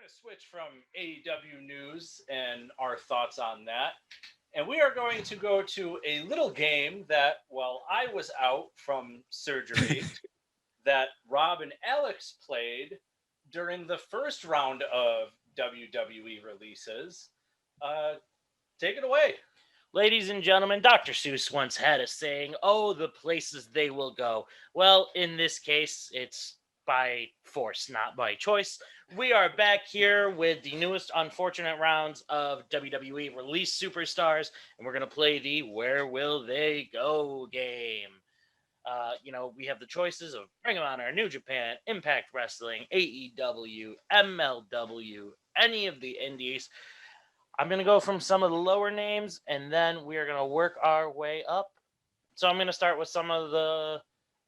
going to switch from AEW news and our thoughts on that. And we are going to go to a little game that, while I was out from surgery, that Rob and Alex played during the first round of WWE releases. Take it away. Ladies and gentlemen, Dr. Seuss once had a saying, oh, the places they will go. Well, in this case, it's by force, not by choice. We are back here with the newest unfortunate rounds of WWE Release Superstars, and we're going to play the Where Will They Go game. We have the choices of Ring of Honor, New Japan, Impact Wrestling, AEW, MLW, any of the indies. I'm going to go from some of the lower names, and then we are going to work our way up. So I'm going to start with some of the,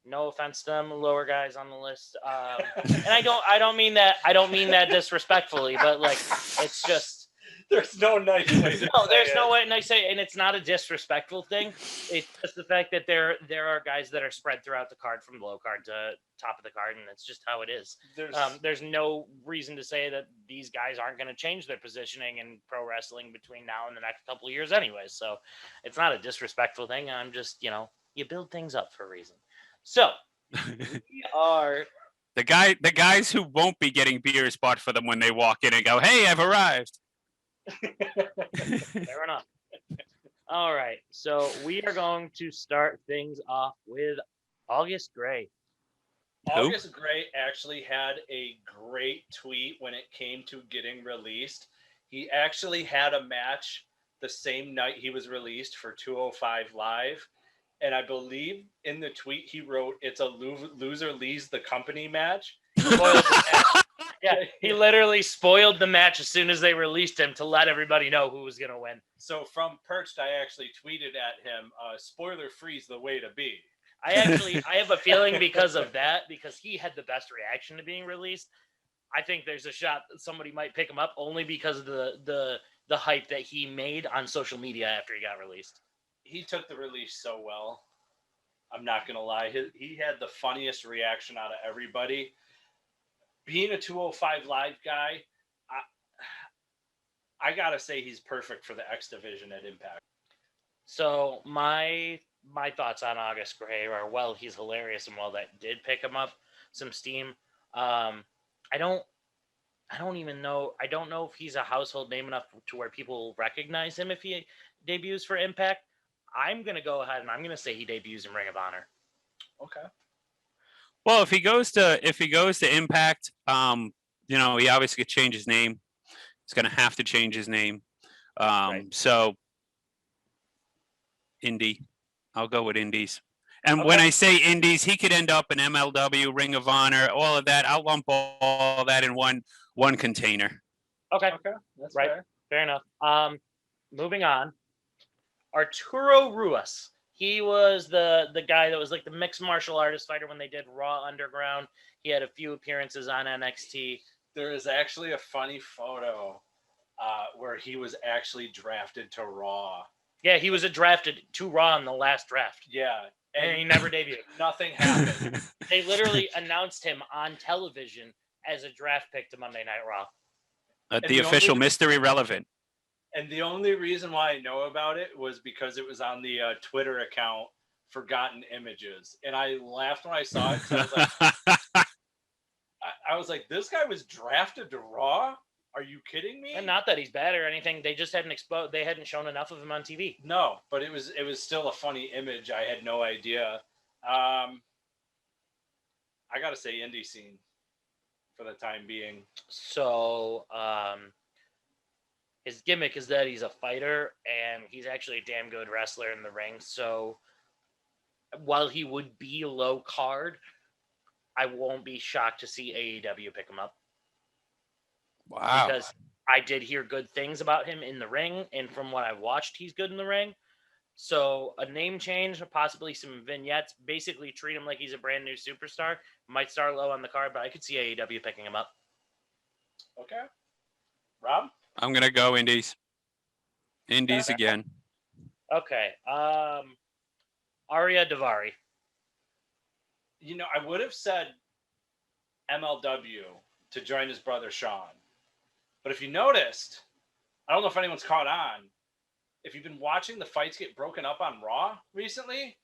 no offense to them, lower guys on the list. And I don't mean that disrespectfully, but like, it's just, there's no nice way. There's no way nice say, and it's not a disrespectful thing. It's just the fact that there are guys that are spread throughout the card from low card to top of the card, and that's just how it is. There's no reason to say that these guys aren't going to change their positioning in pro wrestling between now and the next couple of years anyway. So it's not a disrespectful thing. I'm just, you build things up for a reason. So we are the guys who won't be getting beers bought for them when they walk in and go, "Hey, I've arrived." Fair enough. All right, so we are going to start things off with August Gray. August Gray actually had a great tweet when it came to getting released. He actually had a match the same night he was released for 205 Live. And I believe in the tweet he wrote, "It's a loser leaves the company match." Yeah, he literally spoiled the match as soon as they released him to let everybody know who was going to win. So from Perched, I actually tweeted at him, "Spoiler free's the way to be." I have a feeling because of that, because he had the best reaction to being released. I think there's a shot that somebody might pick him up only because of the hype that he made on social media after he got released. He took the release so well. I'm not going to lie. He had the funniest reaction out of everybody. Being a 205 Live guy, I got to say he's perfect for the X Division at Impact. So my thoughts on August Gray are, well, he's hilarious, and while that did pick him up some steam, I don't even know. I don't know if he's a household name enough to where people recognize him if he debuts for Impact. I'm going to go ahead and I'm going to say he debuts in Ring of Honor. Okay. Well, if he goes to Impact, he obviously could change his name. He's going to have to change his name. Right. So, Indie. I'll go with Indies. And when I say Indies, he could end up in MLW, Ring of Honor, all of that. I'll lump all that in one container. Okay. That's right. Fair enough. Moving on. Arturo Ruas. He was the guy that was like the mixed martial artist fighter when they did Raw Underground. He had a few appearances on NXT. There is actually a funny photo where he was actually drafted to Raw. Yeah, he was drafted to Raw in the last draft. Yeah. And he never debuted. Nothing happened. They literally announced him on television as a draft pick to Monday Night Raw. The official Mystery Relevant. And the only reason why I know about it was because it was on the Twitter account Forgotten Images. And I laughed when I saw it. I was like, this guy was drafted to Raw? Are you kidding me? And not that he's bad or anything. They just hadn't they hadn't shown enough of him on TV. No, but it was still a funny image. I had no idea. I got to say indie scene for the time being. So, his gimmick is that he's a fighter, and he's actually a damn good wrestler in the ring. So while he would be low card, I won't be shocked to see AEW pick him up. Wow. Because I did hear good things about him in the ring, and from what I've watched, he's good in the ring. So a name change, possibly some vignettes, basically treat him like he's a brand new superstar. Might start low on the card, but I could see AEW picking him up. Okay. Rob? I'm going to go Indies. Indies again. Okay. Arya Daivari. I would have said MLW to join his brother Sean. But if you noticed, I don't know if anyone's caught on. If you've been watching the fights get broken up on Raw recently,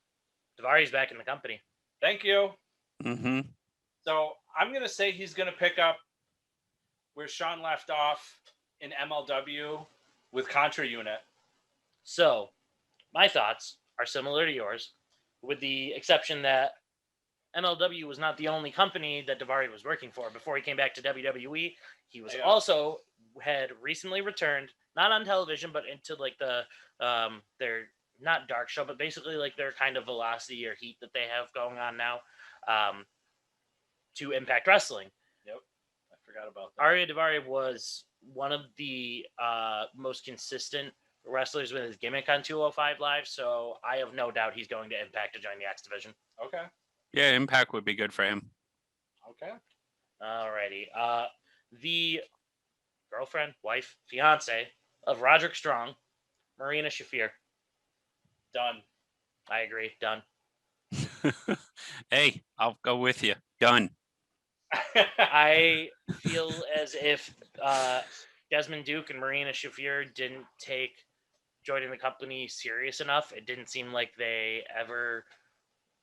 Daivari's back in the company. Thank you. Mm-hmm. So I'm going to say he's going to pick up where Sean left off in MLW with Contra Unit. So my thoughts are similar to yours, with the exception that MLW was not the only company that Daivari was working for. Before he came back to WWE, he was also had recently returned, not on television, but into like the their not dark show, but basically like their kind of Velocity or Heat that they have going on now, to Impact Wrestling. Yep, I forgot about that. Arya Daivari was one of the most consistent wrestlers with his gimmick on 205 Live, so I have no doubt he's going to Impact to join the X Division. Okay. Yeah, Impact would be good for him. Okay. Alrighty. The girlfriend, wife, fiance of Roderick Strong, Marina Shafir. Done. I agree. Done. Hey, I'll go with you. Done. I feel as if Desmond Duke and Marina Shafir didn't take joining the company serious enough. It didn't seem like they ever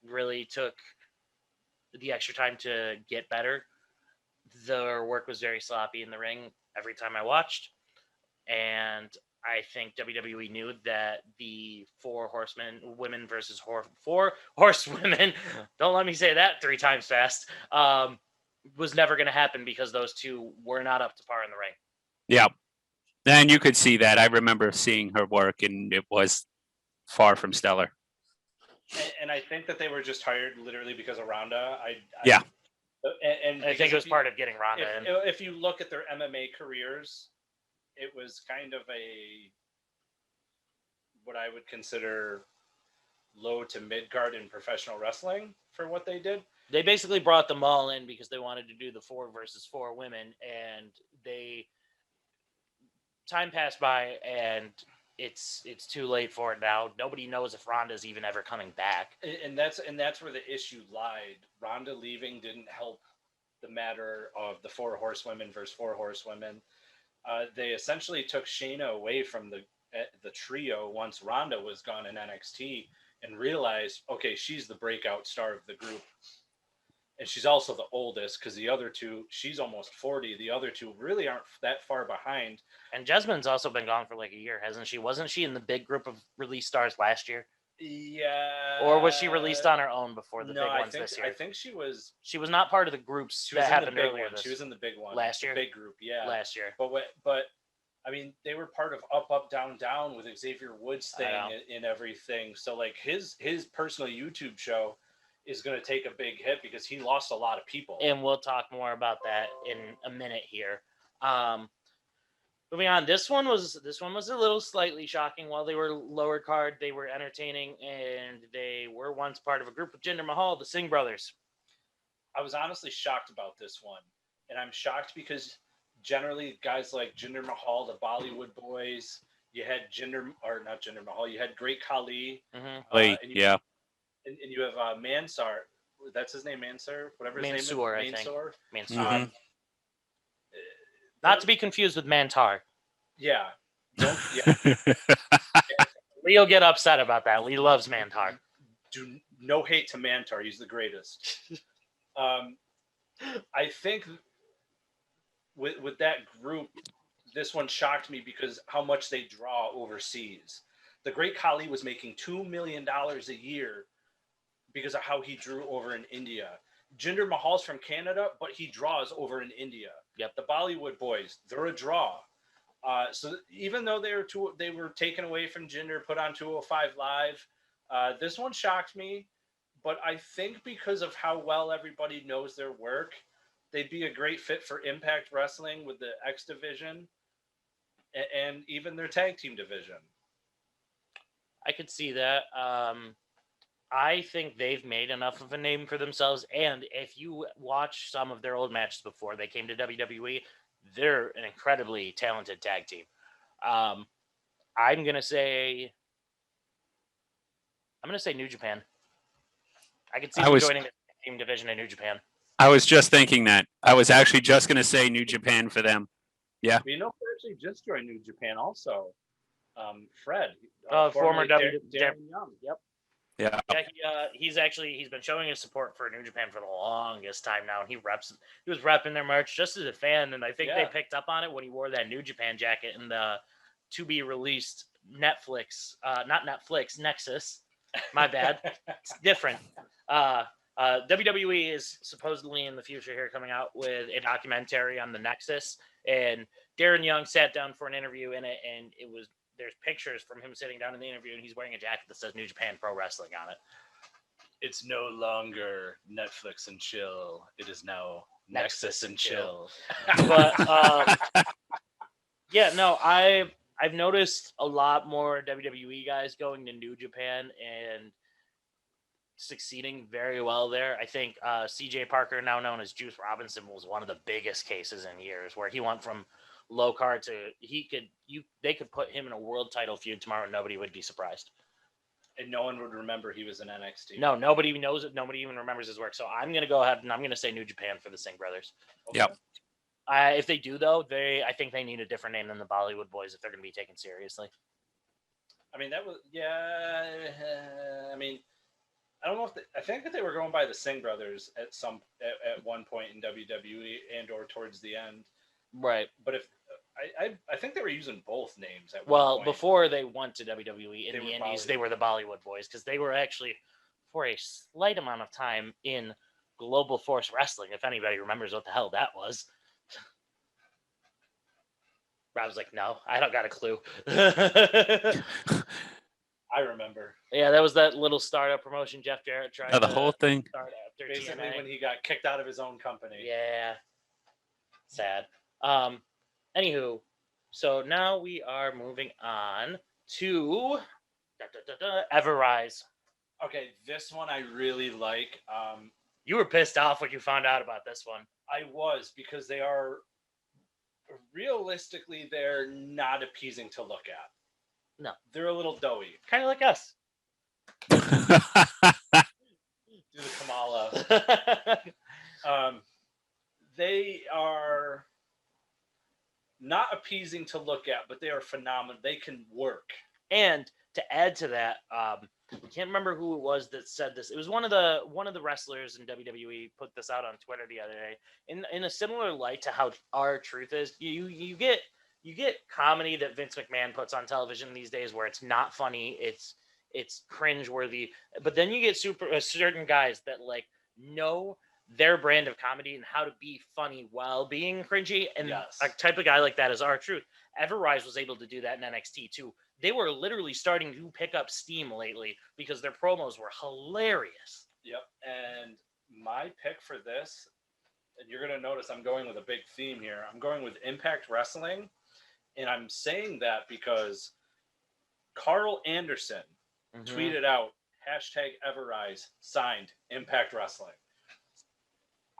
really took the extra time to get better. Their work was very sloppy in the ring every time I watched. And I think WWE knew that the four horsewomen versus four horsewomen, don't let me say that 3 times fast, was never going to happen because those two were not up to par in the ring. Yeah. And you could see that. I remember seeing her work, and it was far from stellar. And I think that they were just hired literally because of Ronda. Yeah. And I think it was part of getting Ronda in. If you look at their MMA careers, it was kind of what I would consider low to mid card in professional wrestling for what they did. They basically brought them all in because they wanted to do the 4 versus 4 women, and time passed by, and it's too late for it now. Nobody knows if Ronda's even ever coming back. And that's where the issue lied. Ronda leaving didn't help the matter of the 4 horsewomen versus 4 horsewomen. They essentially took Shayna away from the trio once Ronda was gone in NXT and realized, okay, she's the breakout star of the group. And she's also the oldest because the other two, she's almost 40. The other two really aren't that far behind. And Jasmine's also been gone for like a year, hasn't she? Wasn't she in the big group of release stars last year? Yeah. Or was she released on her own before the big ones this year? I think she was. She was not part of the groups that happened earlier. She was in the big one last year. The big group, yeah. Last year. But I mean, they were part of Up Up Down Down with Xavier Woods thing and everything. So like his personal YouTube show is going to take a big hit because he lost a lot of people. And we'll talk more about that in a minute here. Moving on, this one was a little slightly shocking. While they were lower card, they were entertaining, and they were once part of a group with Jinder Mahal, the Singh brothers. I was honestly shocked about this one, and I'm shocked because generally guys like Jinder Mahal, the Bollywood boys, you had not Jinder Mahal, you had Great Khali, Mm-hmm. Yeah. And you have Mansur. That's his name, Mansur. Whatever his Mansoor, name is. I think. Mansur. Mm-hmm. Not to be confused with Mantar. Yeah. Lee'll get upset about that. Lee loves Mantar. No hate to Mantar. He's the greatest. I think with that group, this one shocked me because how much they draw overseas. The Great Khali was making $2 million a year because of how he drew over in India. Jinder Mahal's from Canada, but he draws over in India. Yep. The Bollywood boys, they're a draw. So even though they were taken away from Jinder, put on 205 Live, this one shocked me. But I think because of how well everybody knows their work, they'd be a great fit for Impact Wrestling with the X Division and even their tag team division. I could see that. I think they've made enough of a name for themselves. And if you watch some of their old matches before they came to WWE, they're an incredibly talented tag team. I'm going to say New Japan. I could see them joining the team division in New Japan. I was just thinking that. I was actually just going to say New Japan for them. Yeah. You know who actually just joined New Japan also? Fred. Former formerly Darren Young. Yep. Yeah. Yeah, he's been showing his support for New Japan for the longest time now, and he was repping their merch just as a fan, and I think they picked up on it when he wore that New Japan jacket in the to be released Netflix, not Netflix, Nexus. My bad, it's different. WWE is supposedly in the future here coming out with a documentary on the Nexus, and Darren Young sat down for an interview in it, and there's pictures from him sitting down in the interview, and he's wearing a jacket that says New Japan Pro Wrestling on it. It's no longer Netflix and chill. It is now Nexus and chill. But yeah, no, I've noticed a lot more WWE guys going to New Japan and succeeding very well there. I think CJ Parker, now known as Juice Robinson, was one of the biggest cases in years where he went from low card to they could put him in a world title feud tomorrow and nobody would be surprised. And no one would remember he was in NXT. No, nobody knows it. Nobody even remembers his work. So I'm going to go ahead and I'm going to say New Japan for the Singh brothers. Okay. Yep. If they do, though, I think they need a different name than the Bollywood Boys if they're going to be taken seriously. I mean, that was, I mean, I don't know if I think that they were going by the Singh brothers at one point in WWE and or towards the end. Right. But if I think they were using both names at one Well, point. before they went to WWE in the Indies, they were the Bollywood Boys because they were actually, for a slight amount of time, in Global Force Wrestling, if anybody remembers what the hell that was. Rob's like, no, I don't got a clue. I remember. Yeah, that was that little startup promotion Jeff Jarrett tried the whole thing. Start after Basically, TNA. when he got kicked out of his own company. Yeah. Sad. Anywho, so now we are moving on to Everrise. Okay, this one I really like. You were pissed off when you found out about this one. I was, because they are realistically, they're not appeasing to look at. No. They're a little doughy. Kind of like us. Do the Kamala. They are not appeasing to look at, but they are phenomenal. They can work. And to add to that, I can't remember who it was that said this. It was one of the wrestlers in WWE put this out on Twitter the other day. In a similar light to how R-Truth is, you get comedy that Vince McMahon puts on television these days where it's not funny, it's cringe-worthy, but then you get certain guys that like know their brand of comedy and how to be funny while being cringy, and a type of guy like that is R-Truth. Everrise was able to do that in NXT too. They were literally starting to pick up steam lately because their promos were hilarious. Yep, and my pick for this, and you're going to notice I'm going with a big theme here. I'm going with Impact Wrestling, and I'm saying that because Carl Anderson tweeted out, #Everrise signed Impact Wrestling.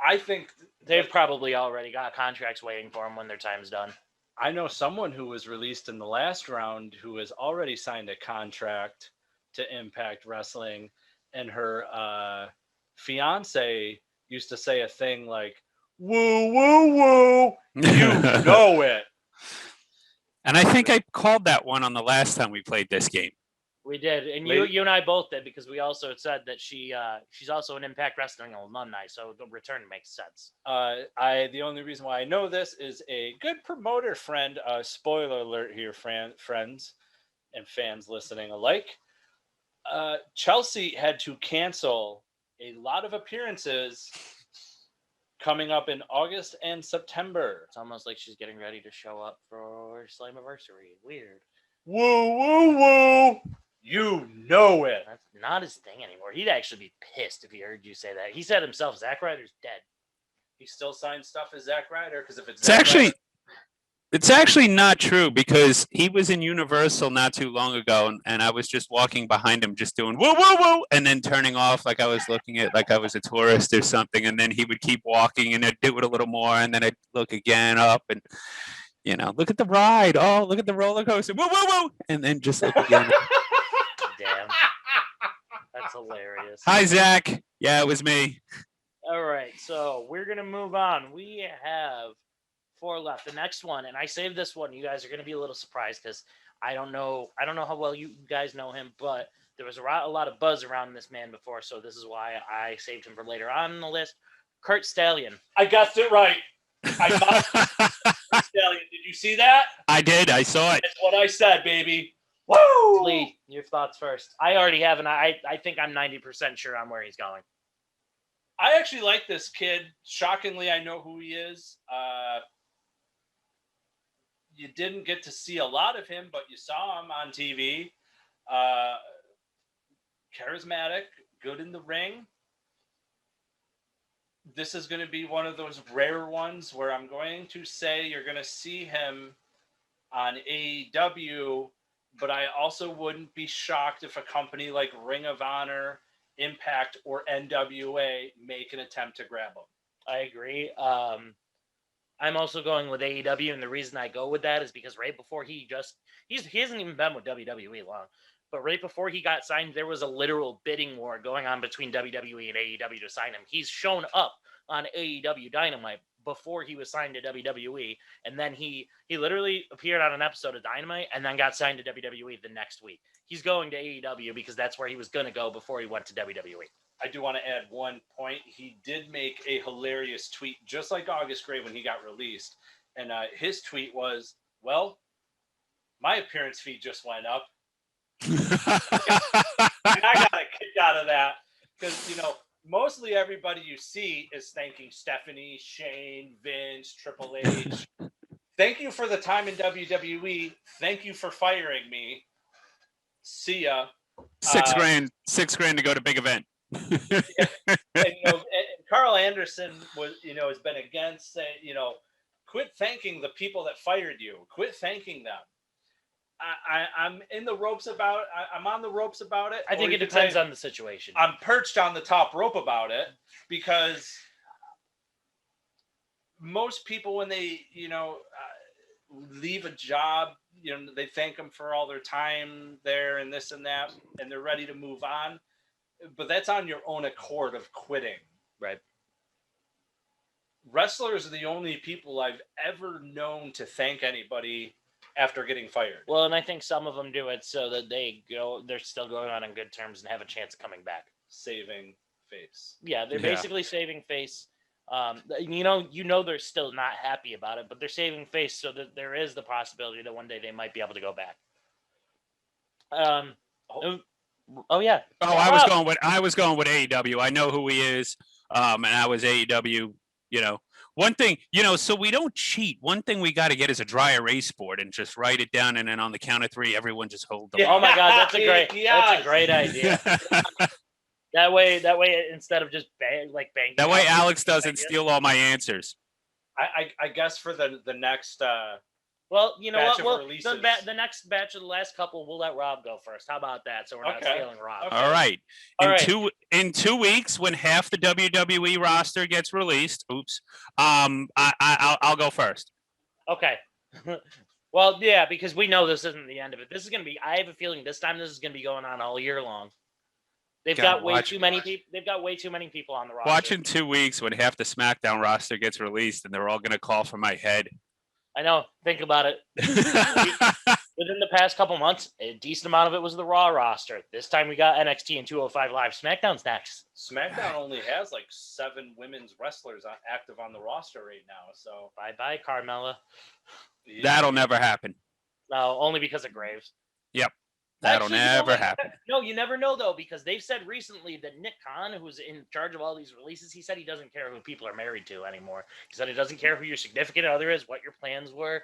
I think they've probably already got contracts waiting for them when their time's done. I know someone who was released in the last round who has already signed a contract to Impact Wrestling, and her fiance used to say a thing like, "Woo, woo, woo." You know it. And I think I called that one on the last time we played this game. We did, and you and I both did, because we also said that she's also an Impact Wrestling alumni, so the return makes sense. The only reason why I know this is a good promoter friend. Spoiler alert here, friends and fans listening alike. Chelsea had to cancel a lot of appearances coming up in August and September. It's almost like she's getting ready to show up for Slammiversary. Weird. Woo, woo, woo. You know it. That's not his thing anymore. He'd actually be pissed if he heard you say that. He said himself, Zack Ryder's dead. He still signs stuff as Zack Ryder, because if it's actually not true, because he was in Universal not too long ago, and I was just walking behind him just doing woo woo woo and then turning off like I was looking at like I was a tourist or something, and then he would keep walking and I'd do it a little more and then I'd look again up and look at the ride, oh look at the roller coaster, woo woo woo, and then just look again. Damn. That's hilarious. Hi, Zach. Yeah, it was me. All right, so we're going to move on. We have 4 left. The next one, and I saved this one. You guys are going to be a little surprised because I don't know how well you guys know him, but there was a lot of buzz around this man before, so this is why I saved him for later on in the list. Kurt Stallion. I guessed it right. Stallion. Did you see that? I did. I saw it. That's what I said, baby. Woo! Lee, your thoughts first. I already have, and I think I'm 90% sure on where he's going. I actually like this kid. Shockingly, I know who he is. You didn't get to see a lot of him, but you saw him on TV. Charismatic, good in the ring. This is going to be one of those rare ones where I'm going to say you're going to see him on AEW, but I also wouldn't be shocked if a company like Ring of Honor, Impact, or NWA make an attempt to grab him. I agree. I'm also going with AEW, and the reason I go with that is because right before he hasn't even been with WWE long, but right before he got signed, there was a literal bidding war going on between WWE and AEW to sign him. He's shown up on AEW Dynamite before he was signed to WWE, and then he literally appeared on an episode of Dynamite and then got signed to WWE the next week. He's going to AEW because that's where he was going to go before he went to WWE. I do want to add one point. He did make a hilarious tweet, just like August Gray when he got released. And his tweet was, well, my appearance fee just went up. And I got a kick out of that because, mostly everybody you see is thanking Stephanie, Shane, Vince, Triple H. Thank you for the time in WWE. Thank you for firing me. See ya. $6,000 to go to big event. And Carl Anderson has been against saying, quit thanking the people that fired you. Quit thanking them. I'm in the ropes about it. I'm on the ropes about it. I think it depends on the situation. I'm perched on the top rope about it because most people, when they, leave a job, they thank them for all their time there and this and that, and they're ready to move on. But that's on your own accord of quitting. Right. Wrestlers are the only people I've ever known to thank anybody after getting fired. Well, and I think some of them do it so that they're still going on good terms and have a chance of coming back. Saving face. Yeah, they're basically saving face. They're still not happy about it, but they're saving face so that there is the possibility that one day they might be able to go back. Oh yeah. Oh, I was going with AEW. I know who he is. And I was AEW, One thing, so we don't cheat. One thing we got to get is a dry erase board and just write it down, and then on the count of 3, everyone just hold them. Yeah. Oh my God, that's a great idea. That way, instead of just banging. That way, Alex doesn't steal all my answers. I guess for the next. Well, you know what? Well, the next batch of the last couple, we'll let Rob go first. How about that? So we're not stealing Rob. Okay. All right. In 2 weeks, when half the WWE roster gets released, I'll go first. Okay. Well, yeah, because we know this isn't the end of it. This is going to be. I have a feeling this time this is going to be going on all year long. They've got way too many people. They've got way too many people on the roster. Watch in 2 weeks when half the SmackDown roster gets released, and they're all going to call for my head. I know. Think about it. Within the past couple months, a decent amount of it was the Raw roster. This time we got NXT and 205 Live. SmackDown's next. SmackDown only has 7 women's wrestlers active on the roster right now. So bye, Carmella. Yeah. That'll never happen. No, only because of Graves. Yep. That'll never happen. No, you never know, though, because they've said recently that Nick Khan, who's in charge of all these releases, he said he doesn't care who people are married to anymore. He said he doesn't care who your significant other is, what your plans were.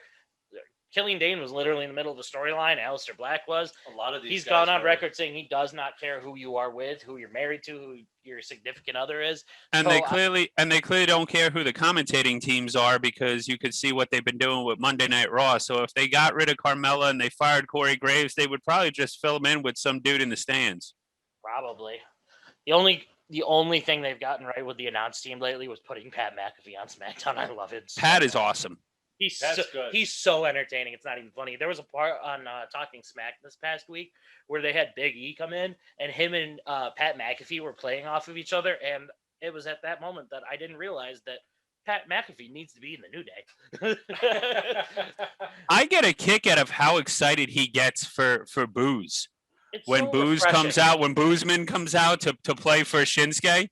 Killian Dane was literally in the middle of the storyline. Aleister Black was. A lot of these. He's gone on record saying he does not care who you are with, who you're married to, who your significant other is. And so they clearly don't care who the commentating teams are, because you could see what they've been doing with Monday Night Raw. So if they got rid of Carmella and they fired Corey Graves, they would probably just fill him in with some dude in the stands. Probably. The only thing they've gotten right with the announce team lately was putting Pat McAfee on SmackDown. I love it. Pat is awesome. He's so entertaining. It's not even funny. There was a part on Talking Smack this past week where they had Big E come in, and him and Pat McAfee were playing off of each other. And it was at that moment that I didn't realize that Pat McAfee needs to be in the New Day. I get a kick out of how excited he gets for Booze. It's When so Booze refreshing. comes out, when Boozman comes out to play for Shinsuke,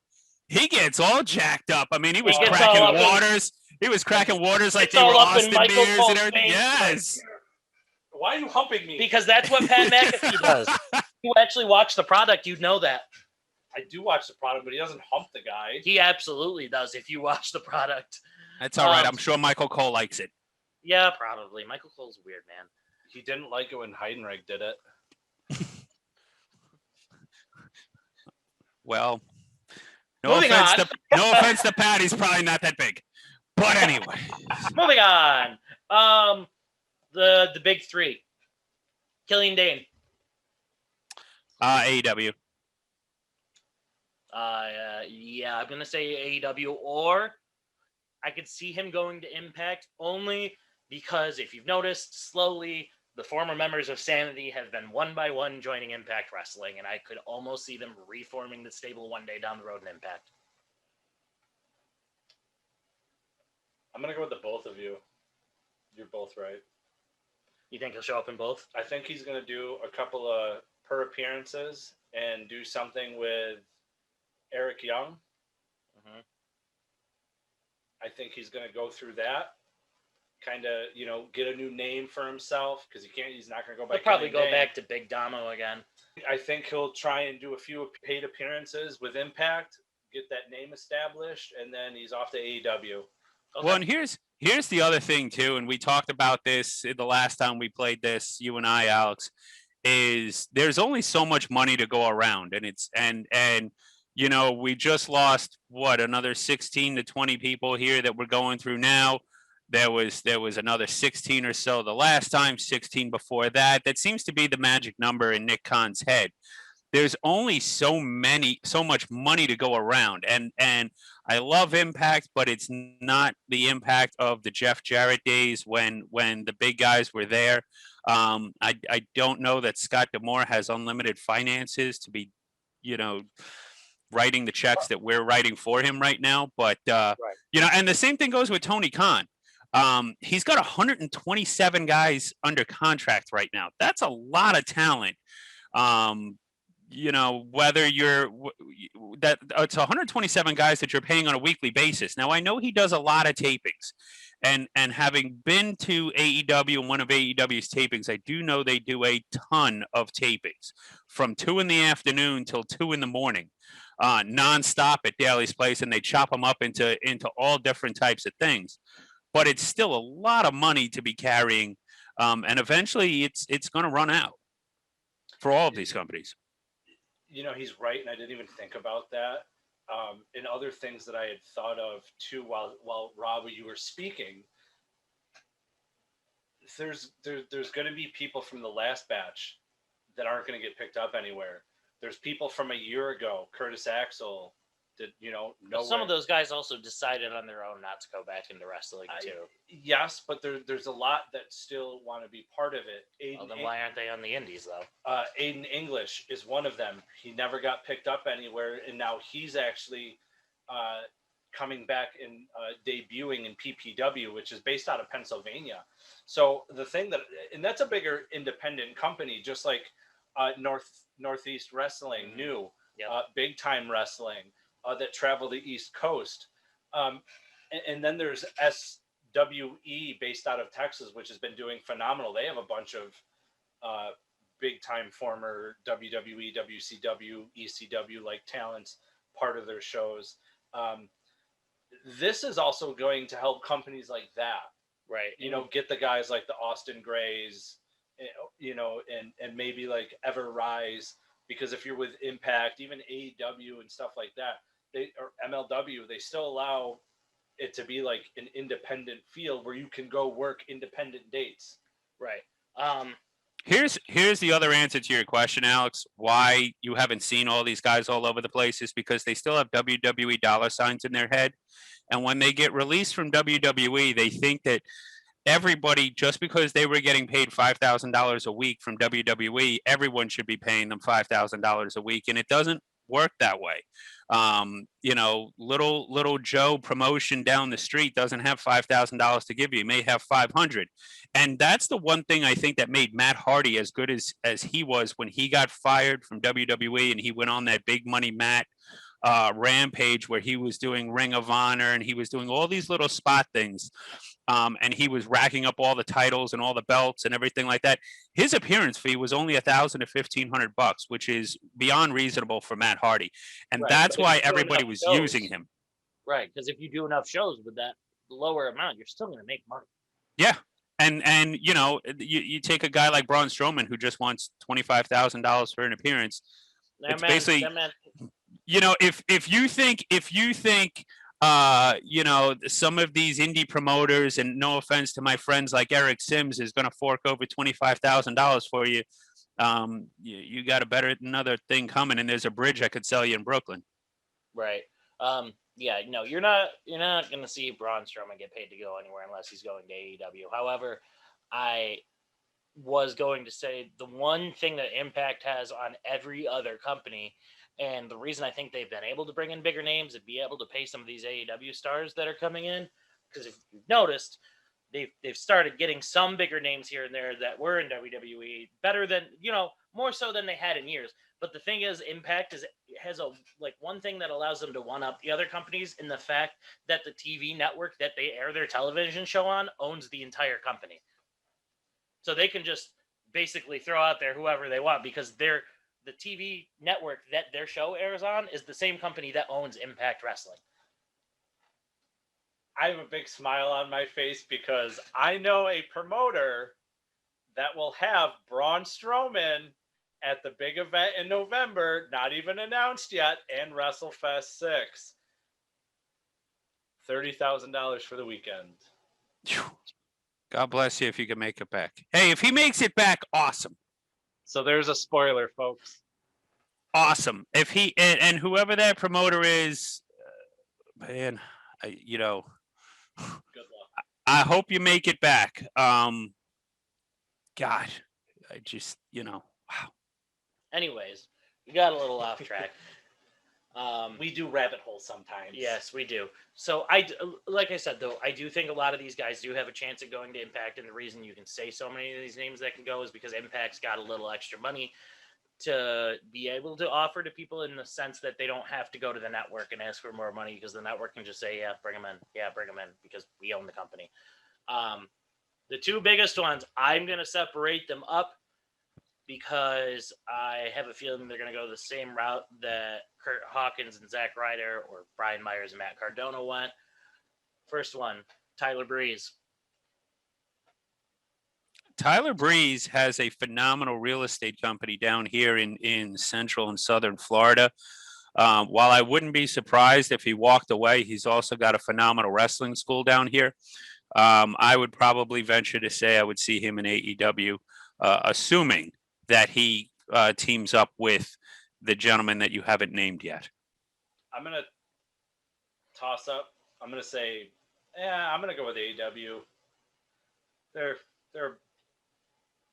he gets all jacked up. I mean, he was cracking waters. He was cracking waters like they were Austin beers and everything. Yes. Why are you humping me? Because that's what Pat McAfee does. If you actually watch the product, you'd know that. I do watch the product, but he doesn't hump the guy. He absolutely does if you watch the product. That's all right. I'm sure Michael Cole likes it. Yeah, probably. Michael Cole's weird, man. He didn't like it when Heidenreich did it. Well, no offense to Pat. He's probably not that big. But anyway. Moving on. The big three. Killian Dane. AEW. Yeah, I'm gonna say AEW, or I could see him going to Impact only because if you've noticed, slowly the former members of Sanity have been one by one joining Impact Wrestling, and I could almost see them reforming the stable one day down the road in Impact. I'm gonna go with the both of you. You're both right. You think he'll show up in both? I think he's gonna do a couple of per appearances and do something with Eric Young. Mm-hmm. I think he's going to go through that, kind of, get a new name for himself because he's not going to go back. He'll probably go back to Big Damo again. I think he'll try and do a few paid appearances with Impact, get that name established, and then he's off to AEW. Okay. Well, and here's the other thing too, and we talked about this the last time we played this, you and I, Alex, is there's only so much money to go around, and it's and we just lost another 16 to 20 people here that we're going through now. There was another 16 or so the last time, 16 before that. That seems to be the magic number in Nick Khan's head. There's only so much money to go around, and I love Impact, but it's not the Impact of the Jeff Jarrett days when the big guys were there. I don't know that Scott D'Amore has unlimited finances to be, writing the checks that we're writing for him right now. But, right. And the same thing goes with Tony Khan. He's got 127 guys under contract right now. That's a lot of talent. Whether it's 127 guys that you're paying on a weekly basis. Now, I know he does a lot of tapings. And having been to AEW and one of AEW's tapings, I do know they do a ton of tapings from 2 p.m. till 2 a.m. Nonstop at Daly's Place, and they chop them up into all different types of things. But it's still a lot of money to be carrying, and eventually it's going to run out for all of these companies. He's right, and I didn't even think about that. And other things that I had thought of too while Rob, you were speaking. There's going to be people from the last batch that aren't going to get picked up anywhere. There's people from a year ago, Curtis Axel, that some of those guys also decided on their own not to go back into wrestling too. Yes, but there's a lot that still want to be part of it. Then why aren't they on the indies though? Aiden English is one of them. He never got picked up anywhere, and now he's actually coming back and debuting in PPW, which is based out of Pennsylvania. So the thing and that's a bigger independent company, just like Northeast Wrestling, mm-hmm. New, yep. Big Time Wrestling. That travel the East Coast. And then there's SWE based out of Texas, which has been doing phenomenal. They have a bunch of big time former WWE, WCW, ECW like talents part of their shows. This is also going to help companies like that. Right. Get the guys like the Austin Grays, and maybe like Ever Rise, because if you're with Impact, even AEW and stuff like that, or MLW, they still allow it to be like an independent field where you can go work independent dates. Right. Here's the other answer to your question, Alex. Why you haven't seen all these guys all over the place is because they still have WWE dollar signs in their head. And when they get released from WWE, they think that everybody, just because they were getting paid $5,000 a week from WWE, everyone should be paying them $5,000 a week. And it doesn't work that way. Little Joe promotion down the street doesn't have $5,000 to give you. He may have 500. And that's the one thing I think that made Matt Hardy as good as he was when he got fired from WWE and he went on that big money Matt rampage where he was doing Ring of Honor and he was doing all these little spot things. And he was racking up all the titles and all the belts and everything like that. His appearance fee was only $1,000 to $1,500, which is beyond reasonable for Matt Hardy, and Right, that's but if why you do everybody enough was shows- using him. Right, because if you do enough shows with that lower amount, you're still going to make money. Yeah, and you take a guy like Braun Strowman who just wants $25,000 for an appearance. It's basically, if you think some of these indie promoters, and no offense to my friends like Eric Sims, is going to fork over $25,000 for you. You got another thing coming, and there's a bridge I could sell you in Brooklyn. Right. Yeah. No, you're not going to see Braun Strowman get paid to go anywhere unless he's going to AEW. However, I was going to say the one thing that Impact has on every other company. And the reason I think they've been able to bring in bigger names and be able to pay some of these AEW stars that are coming in, because if you've noticed, they've started getting some bigger names here and there that were in WWE better than, more so than they had in years. But the thing is, Impact has one thing that allows them to one up the other companies in the fact that the TV network that they air their television show on owns the entire company. So they can just basically throw out there whoever they want because the TV network that their show airs on is the same company that owns Impact Wrestling. I have a big smile on my face because I know a promoter that will have Braun Strowman at the big event in November, not even announced yet, and WrestleFest 6. $30,000 for the weekend. God bless you if you can make it back. Hey, if he makes it back, awesome. So there's a spoiler, folks. Awesome. If he and whoever that promoter is, man, Good luck. I hope you make it back. God, I just, wow. Anyways, we got a little off track. We do rabbit holes sometimes. Yes, we do. So like I said, though, I do think a lot of these guys do have a chance at going to Impact, and the reason you can say so many of these names that can go is because Impact's got a little extra money to be able to offer to people in the sense that they don't have to go to the network and ask for more money because the network can just say, yeah, bring them in. Yeah, bring them in because we own the company. The two biggest ones, I'm going to separate them up because I have a feeling they're going to go the same route that Kurt Hawkins and Zack Ryder or Brian Myers and Matt Cardona went. First one, Tyler Breeze. Tyler Breeze has a phenomenal real estate company down here in central and southern Florida. While I wouldn't be surprised if he walked away, he's also got a phenomenal wrestling school down here. I would probably venture to say I would see him in AEW, assuming that he teams up with the gentleman that you haven't named yet. I'm going to toss up. I'm going to say, I'm going to go with AEW. They're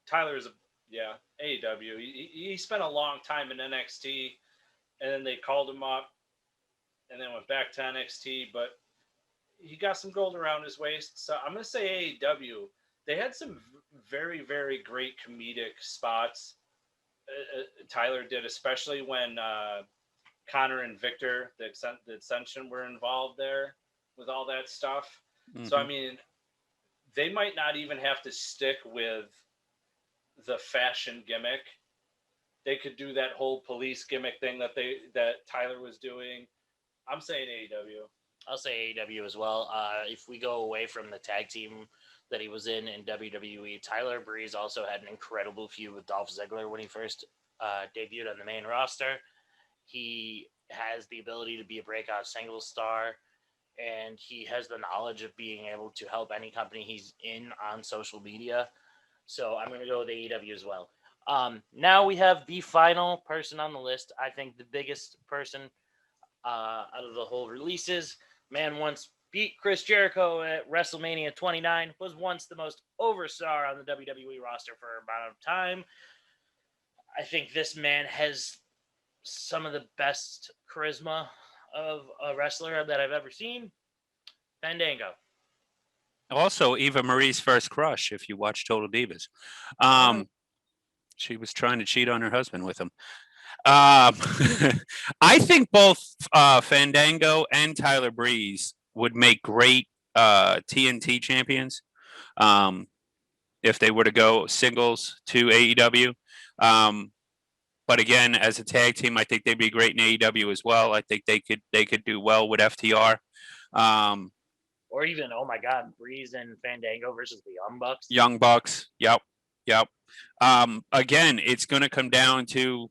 Tyler's, AEW. He spent a long time in NXT, and then they called him up, and then went back to NXT, but he got some gold around his waist. So I'm going to say AEW. They had some very, very great comedic spots. Tyler did, especially when Connor and Victor, the Ascension, were involved there with all that stuff. Mm-hmm. So, I mean, they might not even have to stick with the fashion gimmick. They could do that whole police gimmick thing that Tyler was doing. I'm saying AEW. I'll say AEW as well. If we go away from the tag team that he was in WWE, Tyler Breeze also had an incredible feud with Dolph Ziggler when he first debuted on the main roster. He has the ability to be a breakout singles star, and he has the knowledge of being able to help any company he's in on social media. So I'm going to go with AEW as well. Now we have the final person on the list. I think the biggest person out of the whole releases. Man once beat Chris Jericho at WrestleMania 29, was once the most over star on the WWE roster for a amount of time. I think this man has some of the best charisma of a wrestler that I've ever seen. Fandango. Also, Eva Marie's first crush, if you watch Total Divas. She was trying to cheat on her husband with him. I think both Fandango and Tyler Breeze would make great TNT champions if they were to go singles to AEW. But again, as a tag team, I think they'd be great in AEW as well. I think they could do well with FTR. Or even, oh my God, Breeze and Fandango versus the Young Bucks. Young Bucks. Yep. Again, it's going to come down to,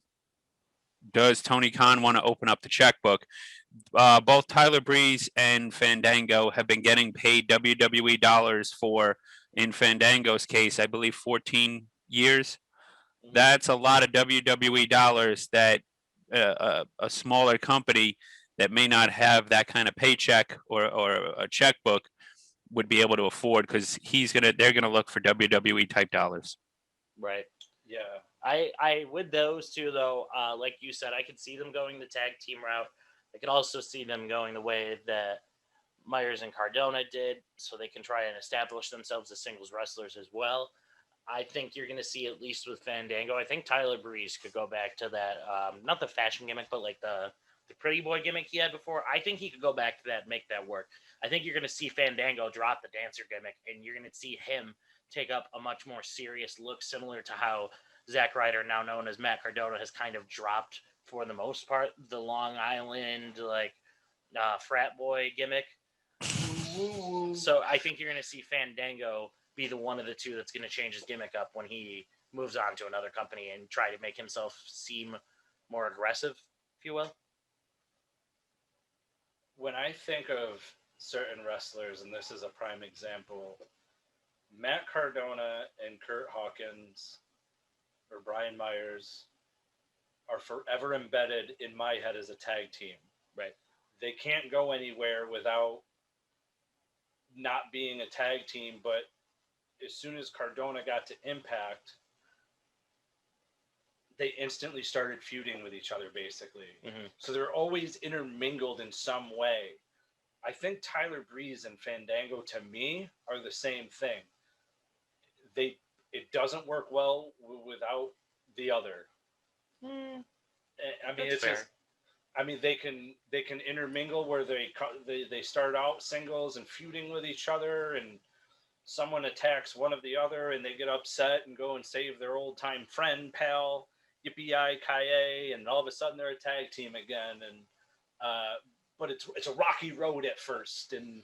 does Tony Khan want to open up the checkbook? Both Tyler Breeze and Fandango have been getting paid WWE dollars for, in Fandango's case, I believe 14 years. That's a lot of WWE dollars that a smaller company that may not have that kind of paycheck or a checkbook would be able to afford, because they're gonna look for WWE type dollars. Right. Yeah. I with those two though, like you said, I could see them going the tag team route. I could also see them going the way that Myers and Cardona did, so they can try and establish themselves as singles wrestlers as well. I think you're going to see, at least with Fandango, I think Tyler Breeze could go back to that, not the fashion gimmick, but like the pretty boy gimmick he had before. I think he could go back to that and make that work. I think you're going to see Fandango drop the dancer gimmick, and you're going to see him take up a much more serious look, similar to how Zack Ryder, now known as Matt Cardona, has kind of dropped, for the most part, the Long Island, like, frat boy gimmick. So I think you're going to see Fandango be the one of the two that's going to change his gimmick up when he moves on to another company and try to make himself seem more aggressive, if you will. When I think of certain wrestlers, and this is a prime example, Matt Cardona and Kurt Hawkins or Brian Myers are forever embedded in my head as a tag team. Right. They can't go anywhere without not being a tag team, but as soon as Cardona got to Impact, they instantly started feuding with each other, basically. Mm-hmm. So they're always intermingled in some way. I think Tyler Breeze and Fandango, to me, are the same thing. It doesn't work well without the other. I mean, That's it's fair. just, I mean, they can intermingle where they start out singles and feuding with each other, and someone attacks one of the other, and they get upset and go and save their old time friend, pal, yippee-yi-ki-yay, and all of a sudden they're a tag team again. And but it's a rocky road at first, and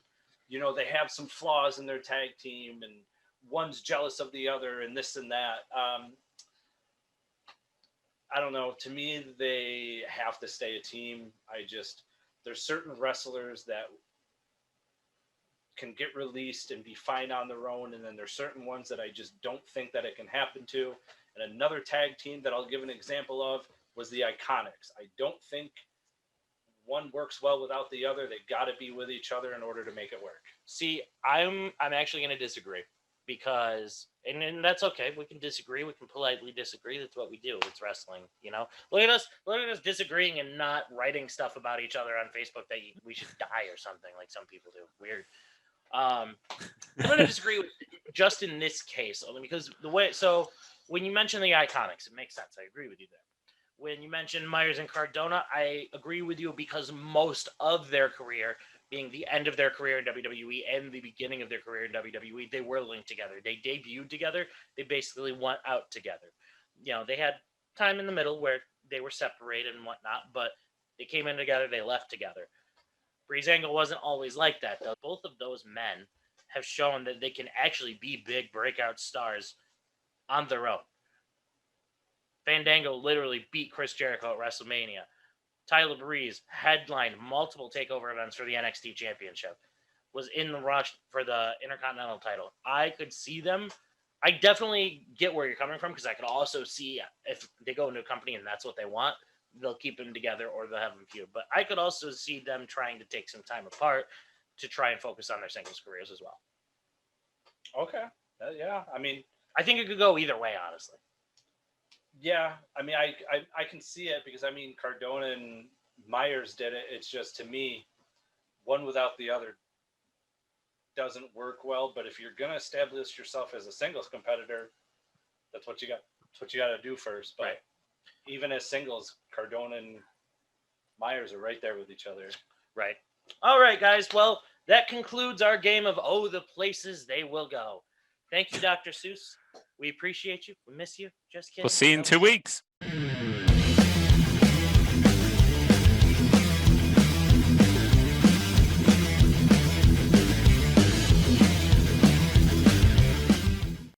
you know, they have some flaws in their tag team, and one's jealous of the other, and this and that. I don't know. To me, they have to stay a team. There's certain wrestlers that can get released and be fine on their own, and then there's certain ones that I just don't think that it can happen to. And another tag team that I'll give an example of was the Iconics. I don't think one works well without the other. They got to be with each other in order to make it work. See, I'm actually going to disagree, because, and that's okay. We can disagree. We can politely disagree. That's what we do. It's wrestling, you know. Look at us disagreeing and not writing stuff about each other on Facebook that we should die or something, like some people do. Weird. I'm going to disagree with just in this case, only because so when you mention the Iconics, it makes sense. I agree with you there. When you mention Myers and Cardona, I agree with you, because most of their career, being the end of their career in WWE and the beginning of their career in WWE, they were linked together. They debuted together. They basically went out together. You know, they had time in the middle where they were separated and whatnot, but they came in together. They left together. Breezango wasn't always like that, though. Both of those men have shown that they can actually be big breakout stars on their own. Fandango literally beat Chris Jericho at WrestleMania. Tyler Breeze headlined multiple takeover events for the NXT Championship. Was in the rush for the Intercontinental title. I could see them. I definitely get where you're coming from, because I could also see if they go into a company and that's what they want, they'll keep them together or they'll have them feud. But I could also see them trying to take some time apart to try and focus on their singles careers as well. Okay. Yeah. I mean, I think it could go either way, honestly. Yeah, I mean, I can see it because I mean, Cardona and Myers did it. It's just to me, one without the other doesn't work well. But if you're gonna establish yourself as a singles competitor, that's what you got. That's what you got to do first. But Right. even as singles, Cardona and Myers are right there with each other. Right. All right, guys. Well, that concludes our game of Oh, the Places They Will Go. Thank you, Dr. Seuss. We appreciate you. We miss you. Just kidding. We'll see you in 2 weeks.